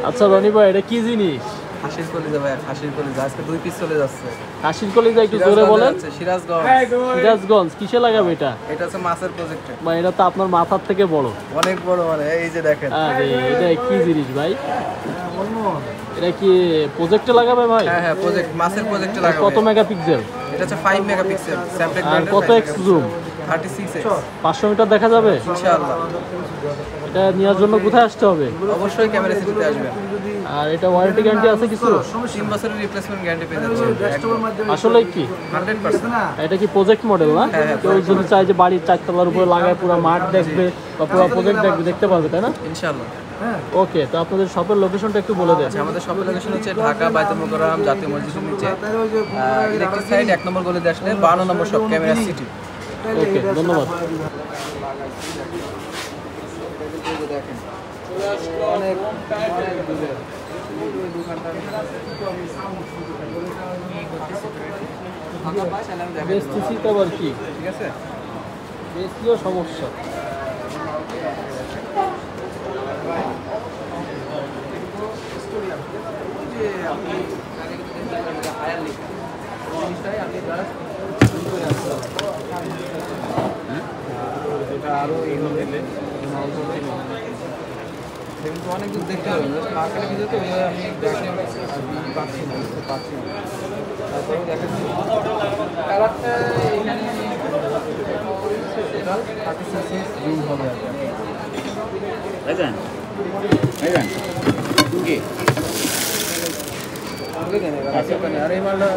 আচ্ছা রনি ভাই, এটা কি জিনিস? খাসির কলিজা ভাই, খাসির কলিজা আজকে 2 পিস চলে যাচ্ছে। খাসির কলিজা একটু জোরে বলেন। সিরাজগঞ্জ। সিরাজগঞ্জ কিসে লাগাবে এটা? এটা হচ্ছে মাছের প্রজেক্টে। ভাই এটা তো আপনার মাথার থেকে বড়, অনেক বড়, মানে এই যে দেখেন। আরে এটা কি জিনিস ভাই? এটা কি প্রজেক্টে লাগাবে ভাই? হ্যাঁ হ্যাঁ, প্রজেক্ট, মাছের প্রজেক্টে লাগাবে। কত মেগাপিক্সেল? এটা হচ্ছে 5 মেগাপিক্সেল স্যামসাং আর কত এক্স জুম? 36x। 500 মিটার দেখা যাবে ইনশাআল্লাহ। এটা নেওয়ার জন্য কোথায় আসতে হবে? অবশ্যই ক্যামেরা সিটিতে আসবেন। আর এটা ওয়ারেন্টি গ্যারান্টি আছে কিছু? 3 বছরের রিপ্লেসমেন্ট গ্যারান্টি পেয়ে যাচ্ছেন। আসলে কি 100%। এটা কি প্রজেক্ট মডেল না? কেউ যদি চায় যে বাড়ির চারতলার উপরে লাগায় পুরো মাঠ দেখবে বা পুরো প্রজেক্ট দেখবে, দেখতে পারবে, তাই না? ইনশাআল্লাহ। ওকে, তো আপনাদের শপের লোকেশনটা একটু বলে দেন। আমাদের শপের লোকেশন হচ্ছে ঢাকা বাইতুল মোকাররম জাতীয় মসজিদের নিচে, ইলেকট্রিক সাইড 1 নম্বর গলিতে আসলে 52 নম্বর শপ, ক্যামেরা সিটি। ওকে, ধন্যবাদ। দেখেন অনেক দূরে বেচতেছি তো আবার কি, ঠিক আছে, বেচলেও সমস্যা। আরো অনেক দূর দেখতে হবে, মার্কেটে ভিতরে তো আমি পাচ্ছি না। তারপরে দেখেন কালারটা এখানে 36 জুম হবে। আর এই মালটা